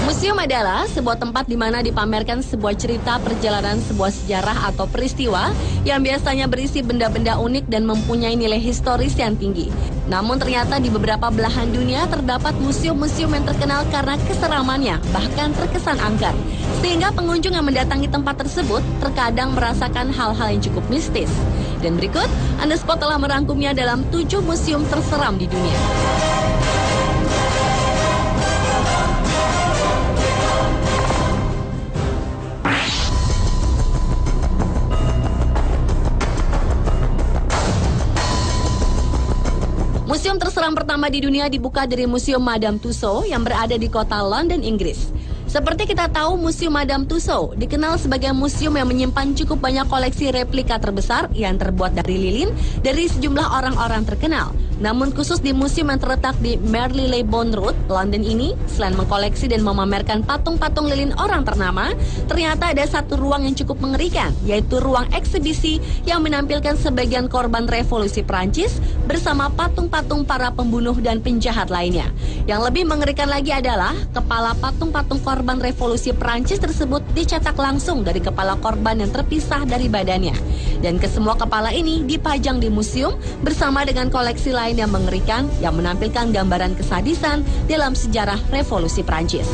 Museum adalah sebuah tempat di mana dipamerkan sebuah cerita perjalanan sebuah sejarah atau peristiwa yang biasanya berisi benda-benda unik dan mempunyai nilai historis yang tinggi. Namun ternyata di beberapa belahan dunia terdapat museum-museum yang terkenal karena keseramannya, bahkan terkesan angker. Sehingga pengunjung yang mendatangi tempat tersebut terkadang merasakan hal-hal yang cukup mistis. Dan berikut, Underspot telah merangkumnya dalam 7 museum terseram di dunia. Museum terseram pertama di dunia dibuka dari Museum Madame Tussauds yang berada di kota London, Inggris. Seperti kita tahu, Museum Madame Tussauds dikenal sebagai museum yang menyimpan cukup banyak koleksi replika terbesar yang terbuat dari lilin dari sejumlah orang-orang terkenal. Namun khusus di museum yang terletak di Marylebone Road, London ini, selain mengkoleksi dan memamerkan patung-patung lilin orang ternama, ternyata ada satu ruang yang cukup mengerikan, yaitu ruang eksibisi yang menampilkan sebagian korban revolusi Prancis bersama patung-patung para pembunuh dan penjahat lainnya. Yang lebih mengerikan lagi adalah kepala patung-patung korban revolusi Prancis tersebut dicetak langsung dari kepala korban yang terpisah dari badannya. Dan kesemua kepala ini dipajang di museum bersama dengan koleksi lain yang mengerikan yang menampilkan gambaran kesadisan dalam sejarah revolusi Prancis.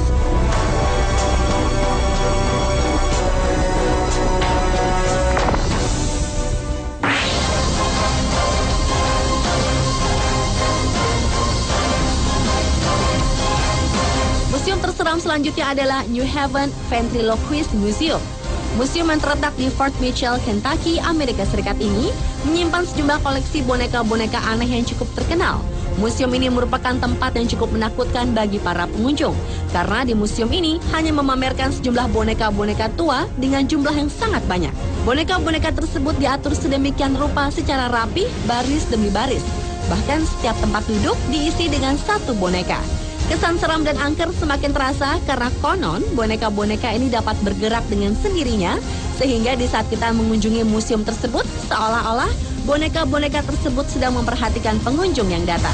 Museum terseram selanjutnya adalah New Haven Ventriloquist Museum. Museum yang terletak di Fort Mitchell, Kentucky, Amerika Serikat ini menyimpan sejumlah koleksi boneka-boneka aneh yang cukup terkenal. Museum ini merupakan tempat yang cukup menakutkan bagi para pengunjung, karena di museum ini hanya memamerkan sejumlah boneka-boneka tua dengan jumlah yang sangat banyak. Boneka-boneka tersebut diatur sedemikian rupa secara rapi, baris demi baris. Bahkan setiap tempat duduk diisi dengan satu boneka. Kesan seram dan angker semakin terasa karena konon boneka-boneka ini dapat bergerak dengan sendirinya, sehingga di saat kita mengunjungi museum tersebut, seolah-olah boneka-boneka tersebut sedang memperhatikan pengunjung yang datang.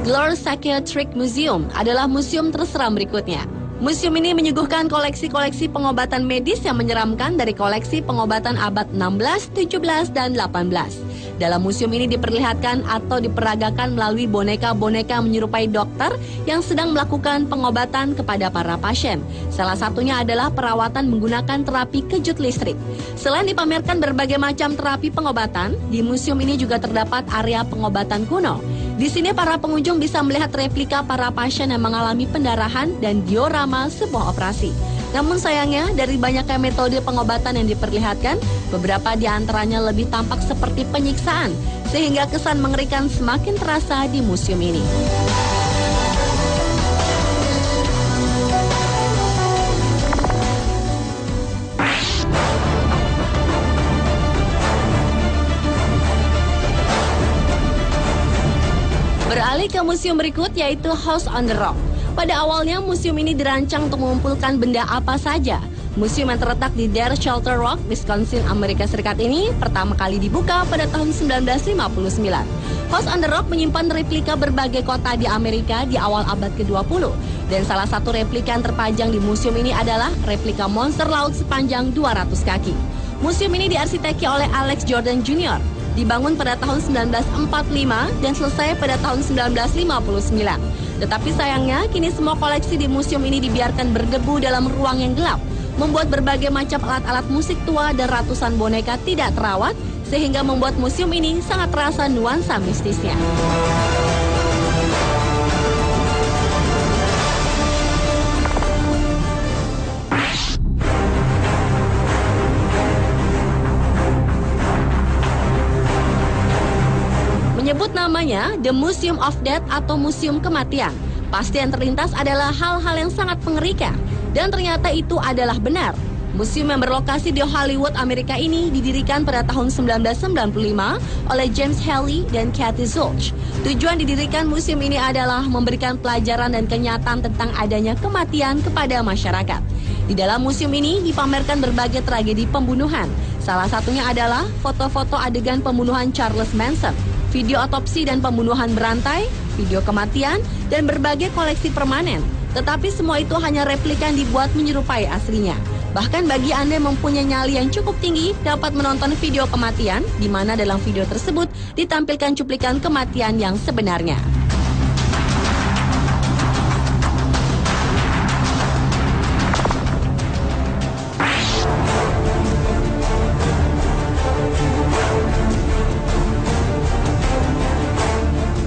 Glor Psychiatric Museum adalah museum terseram berikutnya. Museum ini menyuguhkan koleksi-koleksi pengobatan medis yang menyeramkan dari koleksi pengobatan abad 16, 17, dan 18. Dalam museum ini diperlihatkan atau diperagakan melalui boneka-boneka menyerupai dokter yang sedang melakukan pengobatan kepada para pasien. Salah satunya adalah perawatan menggunakan terapi kejut listrik. Selain dipamerkan berbagai macam terapi pengobatan, di museum ini juga terdapat area pengobatan kuno. Di sini para pengunjung bisa melihat replika para pasien yang mengalami pendarahan dan diorama sebuah operasi. Namun sayangnya, dari banyaknya metode pengobatan yang diperlihatkan, beberapa di antaranya lebih tampak seperti penyiksaan, sehingga kesan mengerikan semakin terasa di museum ini. Beralih ke museum berikut, yaitu House on the Rock. Pada awalnya, museum ini dirancang untuk mengumpulkan benda apa saja. Museum yang terletak di Dare Shelter Rock, Wisconsin, Amerika Serikat ini pertama kali dibuka pada tahun 1959. House on the Rock menyimpan replika berbagai kota di Amerika di awal abad ke-20. Dan salah satu replika yang terpajang di museum ini adalah replika monster laut sepanjang 200 kaki. Museum ini diarsiteki oleh Alex Jordan Jr., dibangun pada tahun 1945 dan selesai pada tahun 1959. Tetapi sayangnya, kini semua koleksi di museum ini dibiarkan berdebu dalam ruang yang gelap, membuat berbagai macam alat-alat musik tua dan ratusan boneka tidak terawat, sehingga membuat museum ini sangat terasa nuansa mistisnya. Menyebut namanya The Museum of Death atau Museum Kematian, pasti yang terlintas adalah hal-hal yang sangat mengerikan. Dan ternyata itu adalah benar. Museum yang berlokasi di Hollywood, Amerika ini didirikan pada tahun 1995 oleh James Haley dan Kathy Zulch. Tujuan didirikan museum ini adalah memberikan pelajaran dan kenyataan tentang adanya kematian kepada masyarakat. Di dalam museum ini dipamerkan berbagai tragedi pembunuhan. Salah satunya adalah foto-foto adegan pembunuhan Charles Manson, video otopsi dan pembunuhan berantai, video kematian, dan berbagai koleksi permanen. Tetapi semua itu hanya replika yang dibuat menyerupai aslinya. Bahkan bagi Anda yang mempunyai nyali yang cukup tinggi, dapat menonton video kematian, di mana dalam video tersebut ditampilkan cuplikan kematian yang sebenarnya.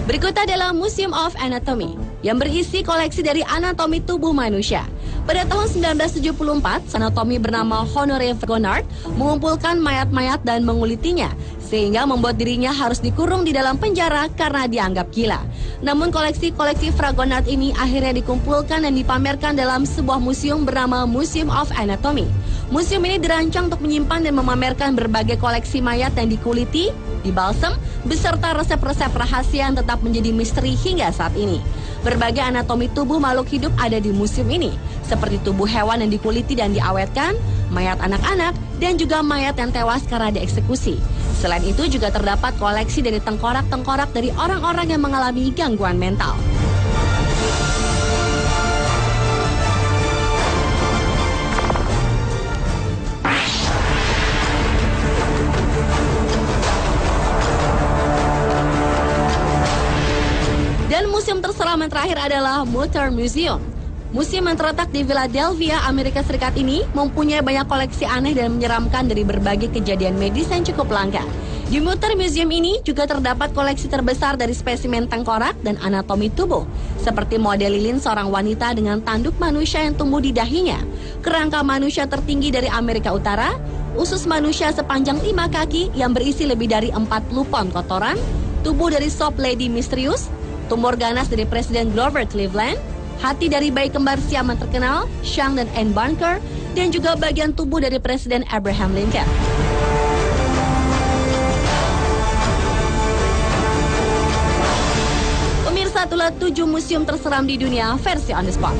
Berikut adalah Museum of Anatomy, yang berisi koleksi dari anatomi tubuh manusia. Pada tahun 1974, anatomi bernama Honoré Fragonard mengumpulkan mayat-mayat dan mengulitinya, sehingga membuat dirinya harus dikurung di dalam penjara karena dianggap gila. Namun koleksi-koleksi Fragonard ini akhirnya dikumpulkan dan dipamerkan dalam sebuah museum bernama Museum of Anatomy. Museum ini dirancang untuk menyimpan dan memamerkan berbagai koleksi mayat yang dikuliti, dibalsem, beserta resep-resep rahasia yang tetap menjadi misteri hingga saat ini. Berbagai anatomi tubuh makhluk hidup ada di museum ini, seperti tubuh hewan yang dikuliti dan diawetkan, mayat anak-anak, dan juga mayat yang tewas karena dieksekusi. Selain itu juga terdapat koleksi dari tengkorak-tengkorak dari orang-orang yang mengalami gangguan mental. Dan museum terseram yang terakhir adalah Mutter Museum. Museum yang terletak di Philadelphia, Amerika Serikat ini mempunyai banyak koleksi aneh dan menyeramkan dari berbagai kejadian medis yang cukup langka. Di Mutter Museum ini juga terdapat koleksi terbesar dari spesimen tengkorak dan anatomi tubuh, seperti model lilin seorang wanita dengan tanduk manusia yang tumbuh di dahinya, kerangka manusia tertinggi dari Amerika Utara, usus manusia sepanjang 5 kaki yang berisi lebih dari 40 pon kotoran, tubuh dari sop lady misterius, tumor ganas dari Presiden Grover Cleveland, hati dari bayi kembar Siam yang terkenal, Sean dan Anne Bunker, dan juga bagian tubuh dari Presiden Abraham Lincoln. Pemirsa, itulah 7 museum terseram di dunia versi On The Spot.